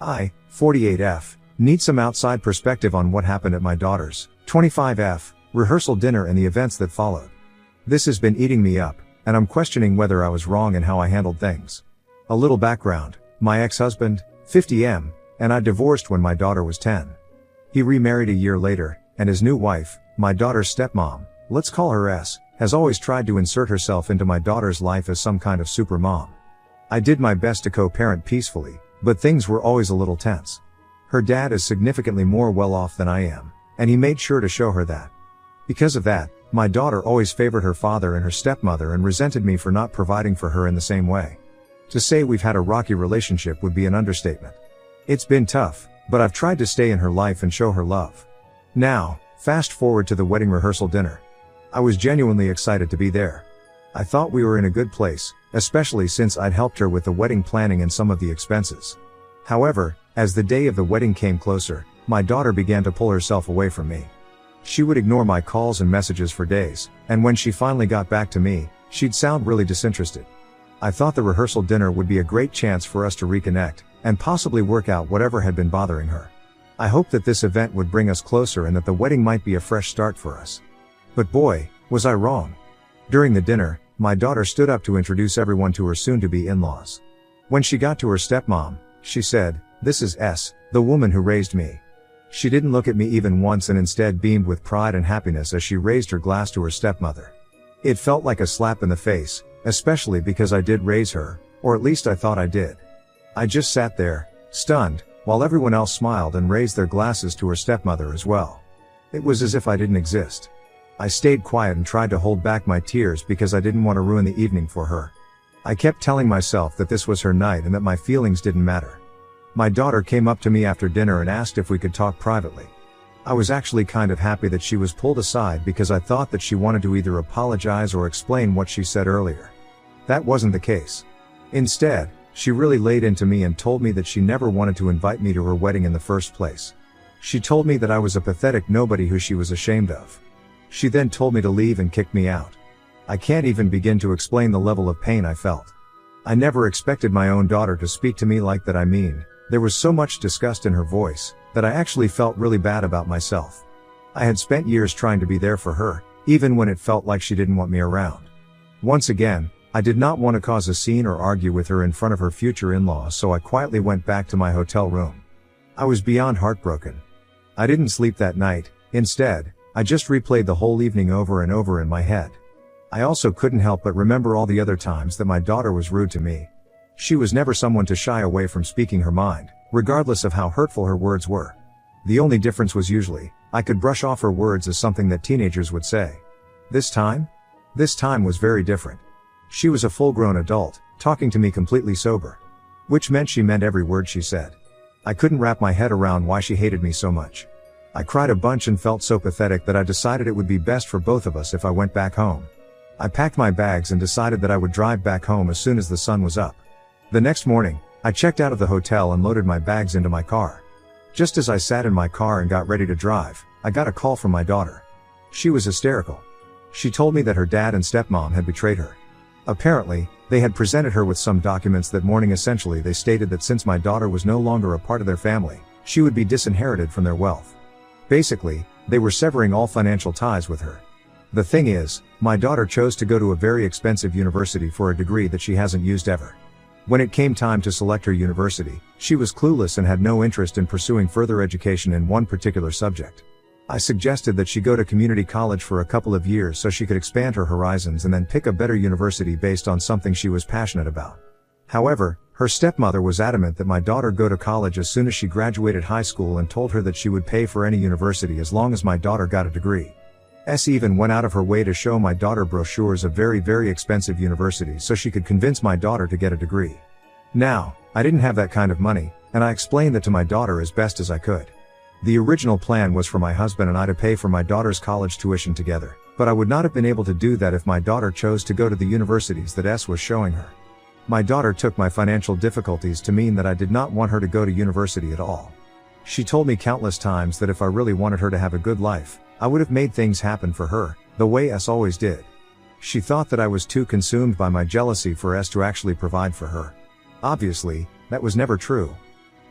I, 48F, need some outside perspective on what happened at my daughter's, 25F, rehearsal dinner and the events that followed. This has been eating me up, and I'm questioning whether I was wrong in how I handled things. A little background: my ex-husband, 50M, and I divorced when my daughter was 10. He remarried a year later, and his new wife, my daughter's stepmom, let's call her S, has always tried to insert herself into my daughter's life as some kind of super mom. I did my best to co-parent peacefully, but things were always a little tense. Her dad is significantly more well-off than I am, and he made sure to show her that. Because of that, my daughter always favored her father and her stepmother and resented me for not providing for her in the same way. To say we've had a rocky relationship would be an understatement. It's been tough, but I've tried to stay in her life and show her love. Now, fast forward to the wedding rehearsal dinner. I was genuinely excited to be there. I thought we were in a good place, especially since I'd helped her with the wedding planning and some of the expenses. However, as the day of the wedding came closer, my daughter began to pull herself away from me. She would ignore my calls and messages for days, and when she finally got back to me, she'd sound really disinterested. I thought the rehearsal dinner would be a great chance for us to reconnect, and possibly work out whatever had been bothering her. I hoped that this event would bring us closer and that the wedding might be a fresh start for us. But boy, was I wrong. During the dinner, my daughter stood up to introduce everyone to her soon-to-be in-laws. When she got to her stepmom, she said, "This is S, the woman who raised me." She didn't look at me even once and instead beamed with pride and happiness as she raised her glass to her stepmother. It felt like a slap in the face, especially because I did raise her, or at least I thought I did. I just sat there, stunned, while everyone else smiled and raised their glasses to her stepmother as well. It was as if I didn't exist. I stayed quiet and tried to hold back my tears because I didn't want to ruin the evening for her. I kept telling myself that this was her night and that my feelings didn't matter. My daughter came up to me after dinner and asked if we could talk privately. I was actually kind of happy that she was pulled aside because I thought that she wanted to either apologize or explain what she said earlier. That wasn't the case. Instead, she really laid into me and told me that she never wanted to invite me to her wedding in the first place. She told me that I was a pathetic nobody who she was ashamed of. She then told me to leave and kicked me out. I can't even begin to explain the level of pain I felt. I never expected my own daughter to speak to me like that. There was so much disgust in her voice, that I actually felt really bad about myself. I had spent years trying to be there for her, even when it felt like she didn't want me around. Once again, I did not want to cause a scene or argue with her in front of her future in-laws, so I quietly went back to my hotel room. I was beyond heartbroken. I didn't sleep that night. Instead, I just replayed the whole evening over and over in my head. I also couldn't help but remember all the other times that my daughter was rude to me. She was never someone to shy away from speaking her mind, regardless of how hurtful her words were. The only difference was usually, I could brush off her words as something that teenagers would say. This time was very different. She was a full-grown adult, talking to me completely sober. Which meant she meant every word she said. I couldn't wrap my head around why she hated me so much. I cried a bunch and felt so pathetic that I decided it would be best for both of us if I went back home. I packed my bags and decided that I would drive back home as soon as the sun was up. The next morning, I checked out of the hotel and loaded my bags into my car. Just as I sat in my car and got ready to drive, I got a call from my daughter. She was hysterical. She told me that her dad and stepmom had betrayed her. Apparently, they had presented her with some documents that morning. Essentially, they stated that since my daughter was no longer a part of their family, she would be disinherited from their wealth. Basically, they were severing all financial ties with her. The thing is, my daughter chose to go to a very expensive university for a degree that she hasn't used ever. When it came time to select her university, she was clueless and had no interest in pursuing further education in one particular subject. I suggested that she go to community college for a couple of years so she could expand her horizons and then pick a better university based on something she was passionate about. However, her stepmother was adamant that my daughter go to college as soon as she graduated high school and told her that she would pay for any university as long as my daughter got a degree. S even went out of her way to show my daughter brochures of very expensive universities so she could convince my daughter to get a degree. Now, I didn't have that kind of money, and I explained that to my daughter as best as I could. The original plan was for my husband and I to pay for my daughter's college tuition together, but I would not have been able to do that if my daughter chose to go to the universities that S was showing her. My daughter took my financial difficulties to mean that I did not want her to go to university at all. She told me countless times that if I really wanted her to have a good life, I would have made things happen for her, the way S always did. She thought that I was too consumed by my jealousy for S to actually provide for her. Obviously, that was never true.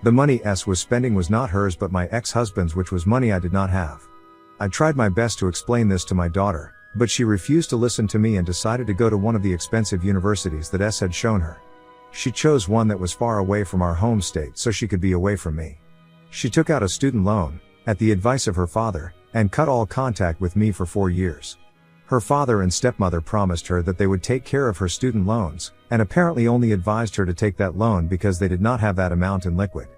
The money S was spending was not hers but my ex-husband's, which was money I did not have. I tried my best to explain this to my daughter, but she refused to listen to me and decided to go to one of the expensive universities that S had shown her. She chose one that was far away from our home state so she could be away from me. She took out a student loan, at the advice of her father, and cut all contact with me for 4 years. Her father and stepmother promised her that they would take care of her student loans, and apparently only advised her to take that loan because they did not have that amount in liquid.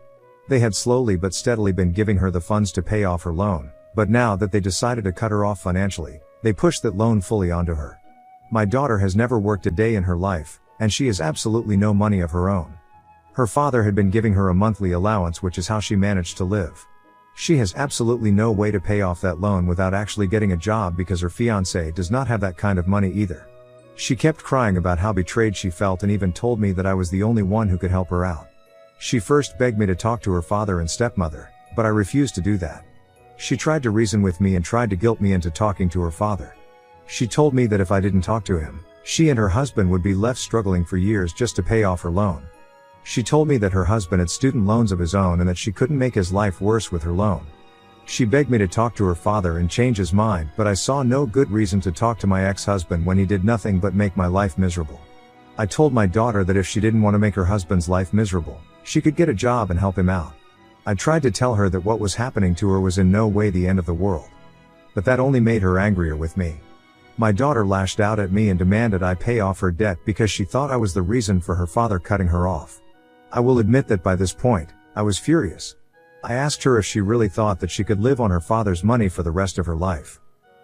They had slowly but steadily been giving her the funds to pay off her loan, but now that they decided to cut her off financially, they pushed that loan fully onto her. My daughter has never worked a day in her life, and she has absolutely no money of her own. Her father had been giving her a monthly allowance, which is how she managed to live. She has absolutely no way to pay off that loan without actually getting a job because her fiancé does not have that kind of money either. She kept crying about how betrayed she felt and even told me that I was the only one who could help her out. She first begged me to talk to her father and stepmother, but I refused to do that. She tried to reason with me and tried to guilt me into talking to her father. She told me that if I didn't talk to him, she and her husband would be left struggling for years just to pay off her loan. She told me that her husband had student loans of his own and that she couldn't make his life worse with her loan. She begged me to talk to her father and change his mind, but I saw no good reason to talk to my ex-husband when he did nothing but make my life miserable. I told my daughter that if she didn't want to make her husband's life miserable, she could get a job and help him out. I tried to tell her that what was happening to her was in no way the end of the world. But that only made her angrier with me. My daughter lashed out at me and demanded I pay off her debt because she thought I was the reason for her father cutting her off. I will admit that by this point, I was furious. I asked her if she really thought that she could live on her father's money for the rest of her life.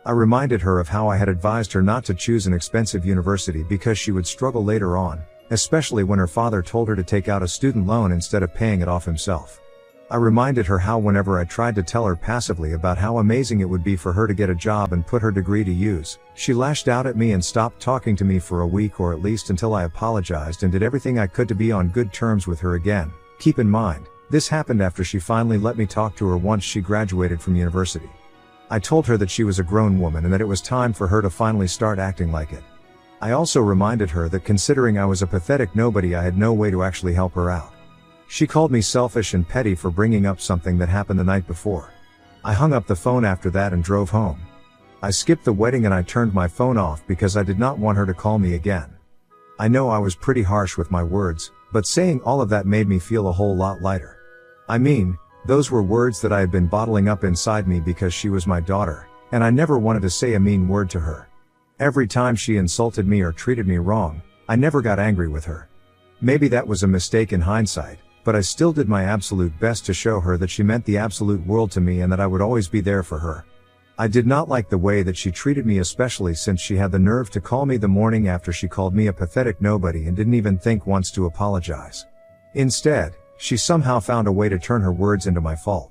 I reminded her of how I had advised her not to choose an expensive university because she would struggle later on, especially when her father told her to take out a student loan instead of paying it off himself. I reminded her how whenever I tried to tell her passively about how amazing it would be for her to get a job and put her degree to use, she lashed out at me and stopped talking to me for a week or at least until I apologized and did everything I could to be on good terms with her again. Keep in mind, this happened after she finally let me talk to her once she graduated from university. I told her that she was a grown woman and that it was time for her to finally start acting like it. I also reminded her that considering I was a pathetic nobody, I had no way to actually help her out. She called me selfish and petty for bringing up something that happened the night before. I hung up the phone after that and drove home. I skipped the wedding and I turned my phone off because I did not want her to call me again. I know I was pretty harsh with my words, but saying all of that made me feel a whole lot lighter. I mean, those were words that I had been bottling up inside me because she was my daughter, and I never wanted to say a mean word to her. Every time she insulted me or treated me wrong, I never got angry with her. Maybe that was a mistake in hindsight, but I still did my absolute best to show her that she meant the absolute world to me and that I would always be there for her. I did not like the way that she treated me, especially since she had the nerve to call me the morning after she called me a pathetic nobody and didn't even think once to apologize. Instead, she somehow found a way to turn her words into my fault.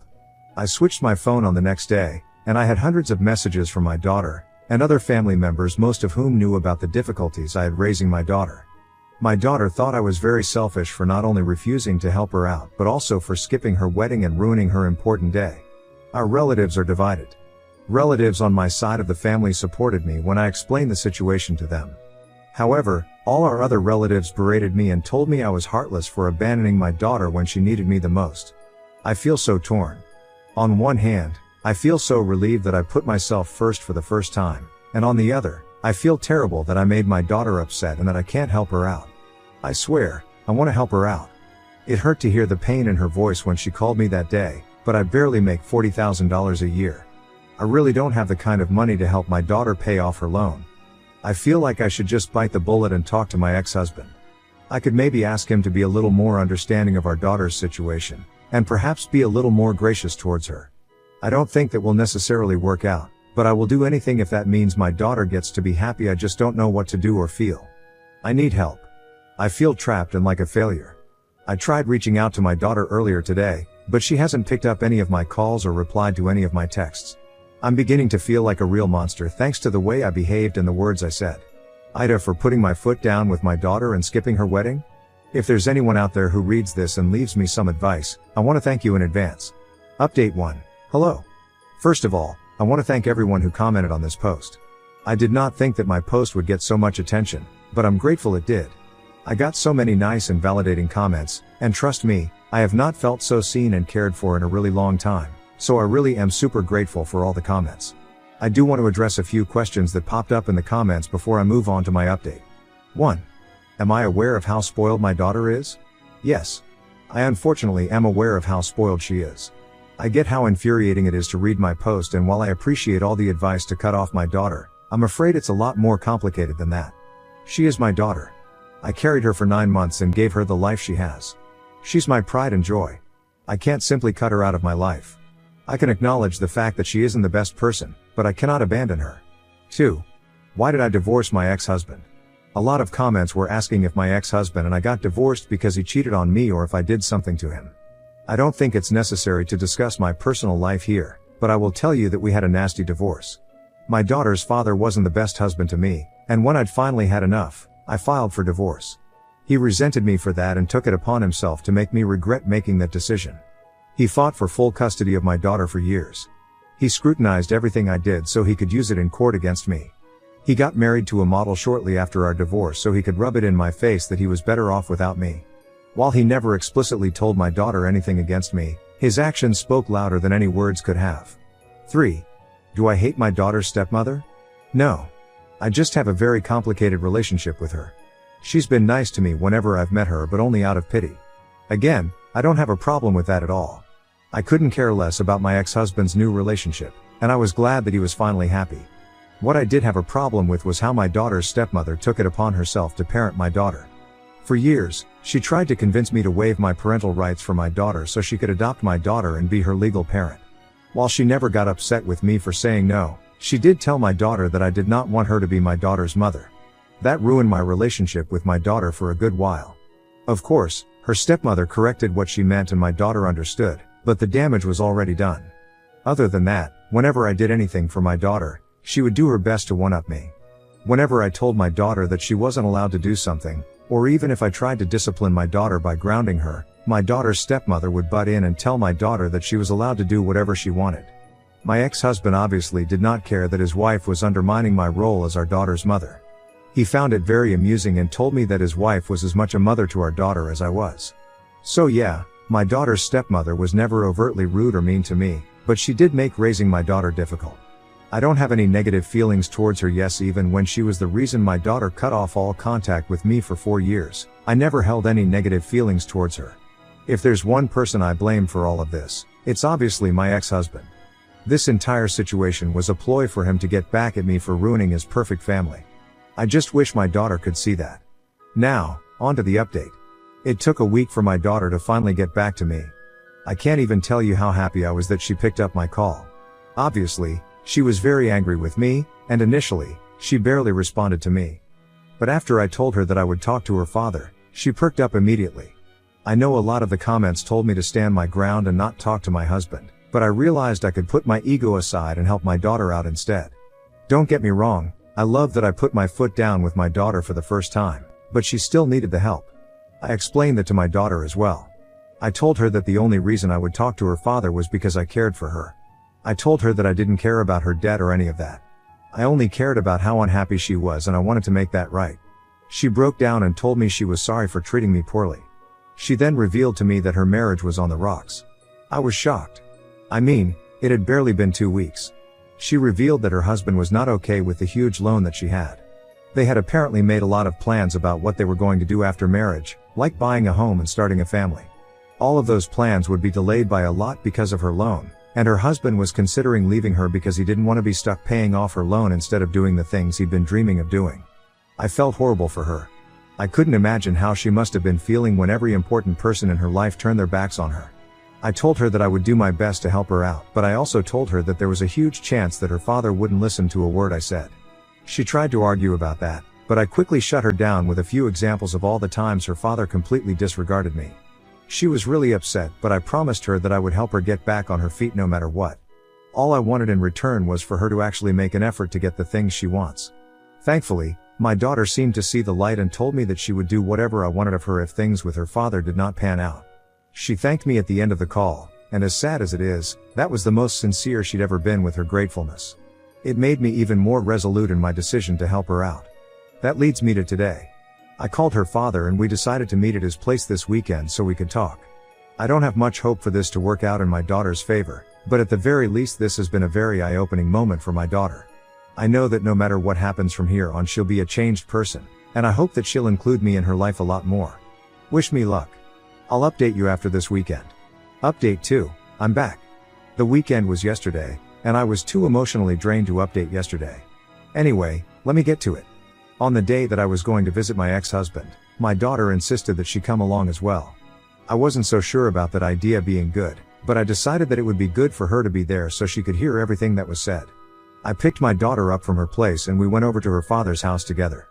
I switched my phone on the next day, and I had hundreds of messages from my daughter and other family members, most of whom knew about the difficulties I had raising my daughter. My daughter thought I was very selfish for not only refusing to help her out but also for skipping her wedding and ruining her important day. Our relatives are divided. Relatives on my side of the family supported me when I explained the situation to them. However, all our other relatives berated me and told me I was heartless for abandoning my daughter when she needed me the most. I feel so torn. On one hand, I feel so relieved that I put myself first for the first time, and on the other, I feel terrible that I made my daughter upset and that I can't help her out. I swear, I want to help her out. It hurt to hear the pain in her voice when she called me that day, but I barely make $40,000 a year. I really don't have the kind of money to help my daughter pay off her loan. I feel like I should just bite the bullet and talk to my ex-husband. I could maybe ask him to be a little more understanding of our daughter's situation, and perhaps be a little more gracious towards her. I don't think that will necessarily work out, but I will do anything if that means my daughter gets to be happy. I just don't know what to do or feel. I need help. I feel trapped and like a failure. I tried reaching out to my daughter earlier today, but she hasn't picked up any of my calls or replied to any of my texts. I'm beginning to feel like a real monster thanks to the way I behaved and the words I said. Ida, for putting my foot down with my daughter and skipping her wedding. If there's anyone out there who reads this and leaves me some advice, I want to thank you in advance. Update 1. Hello. First of all, I want to thank everyone who commented on this post. I did not think that my post would get so much attention, but I'm grateful it did. I got so many nice and validating comments, and trust me, I have not felt so seen and cared for in a really long time, so I really am super grateful for all the comments. I do want to address a few questions that popped up in the comments before I move on to my update. 1. Am I aware of how spoiled my daughter is? Yes. I unfortunately am aware of how spoiled she is. I get how infuriating it is to read my post, and while I appreciate all the advice to cut off my daughter, I'm afraid it's a lot more complicated than that. She is my daughter. I carried her for 9 months and gave her the life she has. She's my pride and joy. I can't simply cut her out of my life. I can acknowledge the fact that she isn't the best person, but I cannot abandon her. 2. Why did I divorce my ex-husband? A lot of comments were asking if my ex-husband and I got divorced because he cheated on me or if I did something to him. I don't think it's necessary to discuss my personal life here, but I will tell you that we had a nasty divorce. My daughter's father wasn't the best husband to me, and when I'd finally had enough, I filed for divorce. He resented me for that and took it upon himself to make me regret making that decision. He fought for full custody of my daughter for years. He scrutinized everything I did so he could use it in court against me. He got married to a model shortly after our divorce so he could rub it in my face that he was better off without me. While he never explicitly told my daughter anything against me, his actions spoke louder than any words could have. 3. Do I hate my daughter's stepmother? No. I just have a very complicated relationship with her. She's been nice to me whenever I've met her, but only out of pity. Again, I don't have a problem with that at all. I couldn't care less about my ex-husband's new relationship, and I was glad that he was finally happy. What I did have a problem with was how my daughter's stepmother took it upon herself to parent my daughter. For years, she tried to convince me to waive my parental rights for my daughter so she could adopt my daughter and be her legal parent. While she never got upset with me for saying no, she did tell my daughter that I did not want her to be my daughter's mother. That ruined my relationship with my daughter for a good while. Of course, her stepmother corrected what she meant and my daughter understood, but the damage was already done. Other than that, whenever I did anything for my daughter, she would do her best to one-up me. Whenever I told my daughter that she wasn't allowed to do something, or even if I tried to discipline my daughter by grounding her, my daughter's stepmother would butt in and tell my daughter that she was allowed to do whatever she wanted. My ex-husband obviously did not care that his wife was undermining my role as our daughter's mother. He found it very amusing and told me that his wife was as much a mother to our daughter as I was. So yeah, my daughter's stepmother was never overtly rude or mean to me, but she did make raising my daughter difficult. I don't have any negative feelings towards her. Yes, even when she was the reason my daughter cut off all contact with me for 4 years, I never held any negative feelings towards her. If there's one person I blame for all of this, it's obviously my ex-husband. This entire situation was a ploy for him to get back at me for ruining his perfect family. I just wish my daughter could see that. Now, on to the update. It took a week for my daughter to finally get back to me. I can't even tell you how happy I was that she picked up my call. Obviously, she was very angry with me, and initially, she barely responded to me. But after I told her that I would talk to her father, she perked up immediately. I know a lot of the comments told me to stand my ground and not talk to my husband, but I realized I could put my ego aside and help my daughter out instead. Don't get me wrong, I love that I put my foot down with my daughter for the first time, but she still needed the help. I explained that to my daughter as well. I told her that the only reason I would talk to her father was because I cared for her. I told her that I didn't care about her debt or any of that. I only cared about how unhappy she was and I wanted to make that right. She broke down and told me she was sorry for treating me poorly. She then revealed to me that her marriage was on the rocks. I was shocked. I mean, it had barely been 2 weeks. She revealed that her husband was not okay with the huge loan that she had. They had apparently made a lot of plans about what they were going to do after marriage, like buying a home and starting a family. All of those plans would be delayed by a lot because of her loan, and her husband was considering leaving her because he didn't want to be stuck paying off her loan instead of doing the things he'd been dreaming of doing. I felt horrible for her. I couldn't imagine how she must have been feeling when every important person in her life turned their backs on her. I told her that I would do my best to help her out, but I also told her that there was a huge chance that her father wouldn't listen to a word I said. She tried to argue about that, but I quickly shut her down with a few examples of all the times her father completely disregarded me. She was really upset, but I promised her that I would help her get back on her feet no matter what. All I wanted in return was for her to actually make an effort to get the things she wants. Thankfully, my daughter seemed to see the light and told me that she would do whatever I wanted of her if things with her father did not pan out. She thanked me at the end of the call, and as sad as it is, that was the most sincere she'd ever been with her gratefulness. It made me even more resolute in my decision to help her out. That leads me to today. I called her father and we decided to meet at his place this weekend so we could talk. I don't have much hope for this to work out in my daughter's favor, but at the very least this has been a very eye-opening moment for my daughter. I know that no matter what happens from here on she'll be a changed person, and I hope that she'll include me in her life a lot more. Wish me luck. I'll update you after this weekend. Update 2, I'm back. The weekend was yesterday, and I was too emotionally drained to update yesterday. Anyway, let me get to it. On the day that I was going to visit my ex-husband, my daughter insisted that she come along as well. I wasn't so sure about that idea being good, but I decided that it would be good for her to be there so she could hear everything that was said. I picked my daughter up from her place and we went over to her father's house together.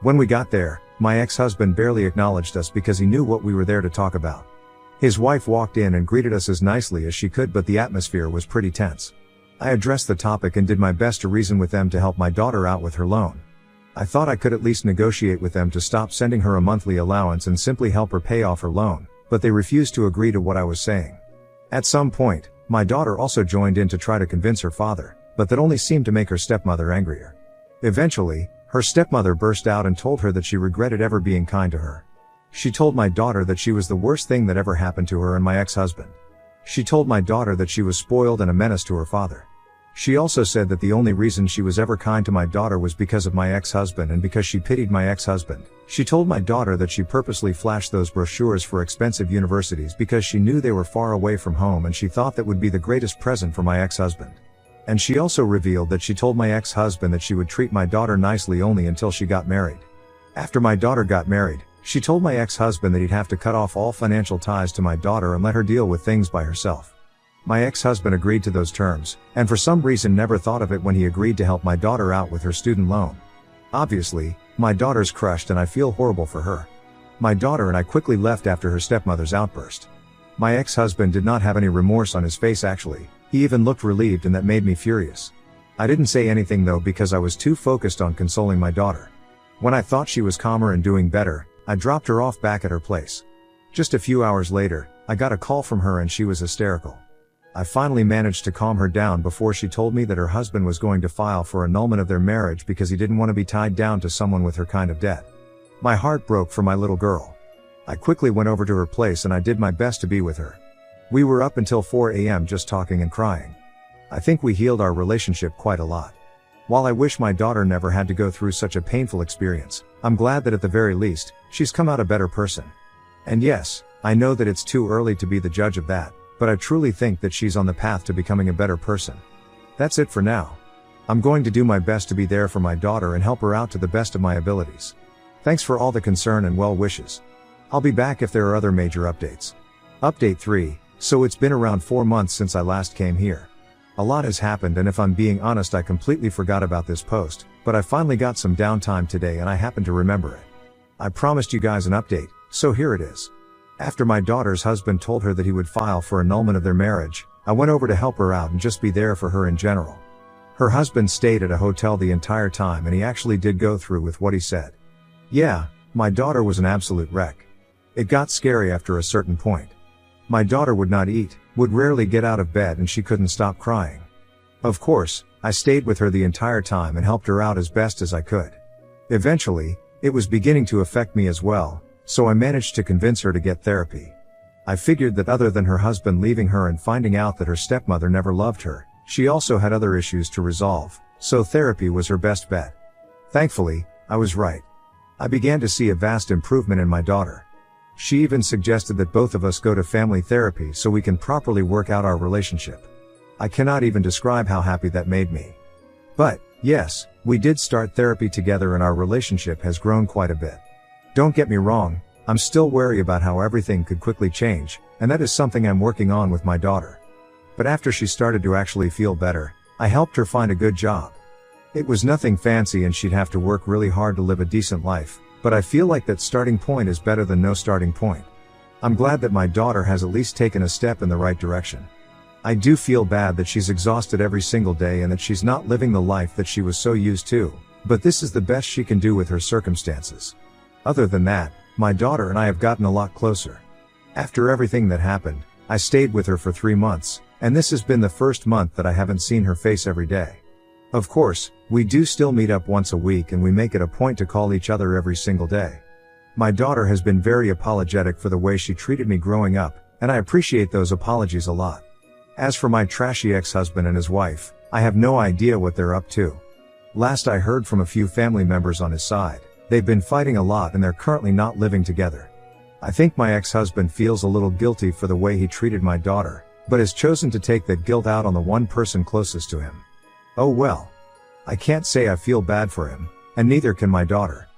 When we got there, my ex-husband barely acknowledged us because he knew what we were there to talk about. His wife walked in and greeted us as nicely as she could, but the atmosphere was pretty tense. I addressed the topic and did my best to reason with them to help my daughter out with her loan. I thought I could at least negotiate with them to stop sending her a monthly allowance and simply help her pay off her loan, but they refused to agree to what I was saying. At some point, my daughter also joined in to try to convince her father, but that only seemed to make her stepmother angrier. Eventually, her stepmother burst out and told her that she regretted ever being kind to her. She told my daughter that she was the worst thing that ever happened to her and my ex-husband. She told my daughter that she was spoiled and a menace to her father. She also said that the only reason she was ever kind to my daughter was because of my ex-husband and because she pitied my ex-husband. She told my daughter that she purposely flashed those brochures for expensive universities because she knew they were far away from home and she thought that would be the greatest present for my ex-husband. And she also revealed that she told my ex-husband that she would treat my daughter nicely only until she got married. After my daughter got married, she told my ex-husband that he'd have to cut off all financial ties to my daughter and let her deal with things by herself. My ex-husband agreed to those terms, and for some reason never thought of it when he agreed to help my daughter out with her student loan. Obviously, my daughter's crushed and I feel horrible for her. My daughter and I quickly left after her stepmother's outburst. My ex-husband did not have any remorse on his face actually, he even looked relieved and that made me furious. I didn't say anything though because I was too focused on consoling my daughter. When I thought she was calmer and doing better, I dropped her off back at her place. Just a few hours later, I got a call from her and she was hysterical. I finally managed to calm her down before she told me that her husband was going to file for annulment of their marriage because he didn't want to be tied down to someone with her kind of debt. My heart broke for my little girl. I quickly went over to her place and I did my best to be with her. We were up until 4 a.m. just talking and crying. I think we healed our relationship quite a lot. While I wish my daughter never had to go through such a painful experience, I'm glad that at the very least, she's come out a better person. And yes, I know that it's too early to be the judge of that, but I truly think that she's on the path to becoming a better person. That's it for now. I'm going to do my best to be there for my daughter and help her out to the best of my abilities. Thanks for all the concern and well wishes. I'll be back if there are other major updates. Update 3, so it's been around 4 months since I last came here. A lot has happened and if I'm being honest I completely forgot about this post, but I finally got some downtime today and I happened to remember it. I promised you guys an update, so here it is. After my daughter's husband told her that he would file for annulment of their marriage, I went over to help her out and just be there for her in general. Her husband stayed at a hotel the entire time and he actually did go through with what he said. Yeah, my daughter was an absolute wreck. It got scary after a certain point. My daughter would not eat, would rarely get out of bed and she couldn't stop crying. Of course, I stayed with her the entire time and helped her out as best as I could. Eventually, it was beginning to affect me as well, so I managed to convince her to get therapy. I figured that other than her husband leaving her and finding out that her stepmother never loved her, she also had other issues to resolve, so therapy was her best bet. Thankfully, I was right. I began to see a vast improvement in my daughter. She even suggested that both of us go to family therapy so we can properly work out our relationship. I cannot even describe how happy that made me. But, yes, we did start therapy together and our relationship has grown quite a bit. Don't get me wrong, I'm still wary about how everything could quickly change, and that is something I'm working on with my daughter. But after she started to actually feel better, I helped her find a good job. It was nothing fancy and she'd have to work really hard to live a decent life, but I feel like that starting point is better than no starting point. I'm glad that my daughter has at least taken a step in the right direction. I do feel bad that she's exhausted every single day and that she's not living the life that she was so used to, but this is the best she can do with her circumstances. Other than that, my daughter and I have gotten a lot closer. After everything that happened, I stayed with her for 3 months, and this has been the first month that I haven't seen her face every day. Of course, we do still meet up once a week and we make it a point to call each other every single day. My daughter has been very apologetic for the way she treated me growing up, and I appreciate those apologies a lot. As for my trashy ex-husband and his wife, I have no idea what they're up to. Last I heard from a few family members on his side, they've been fighting a lot and they're currently not living together. I think my ex-husband feels a little guilty for the way he treated my daughter, but has chosen to take that guilt out on the one person closest to him. Oh well. I can't say I feel bad for him, and neither can my daughter.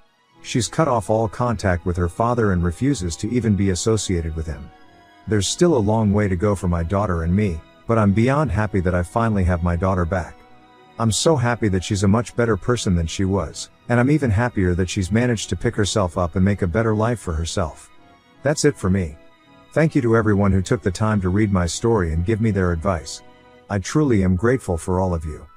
She's cut off all contact with her father and refuses to even be associated with him. There's still a long way to go for my daughter and me, but I'm beyond happy that I finally have my daughter back. I'm so happy that she's a much better person than she was, and I'm even happier that she's managed to pick herself up and make a better life for herself. That's it for me. Thank you to everyone who took the time to read my story and give me their advice. I truly am grateful for all of you.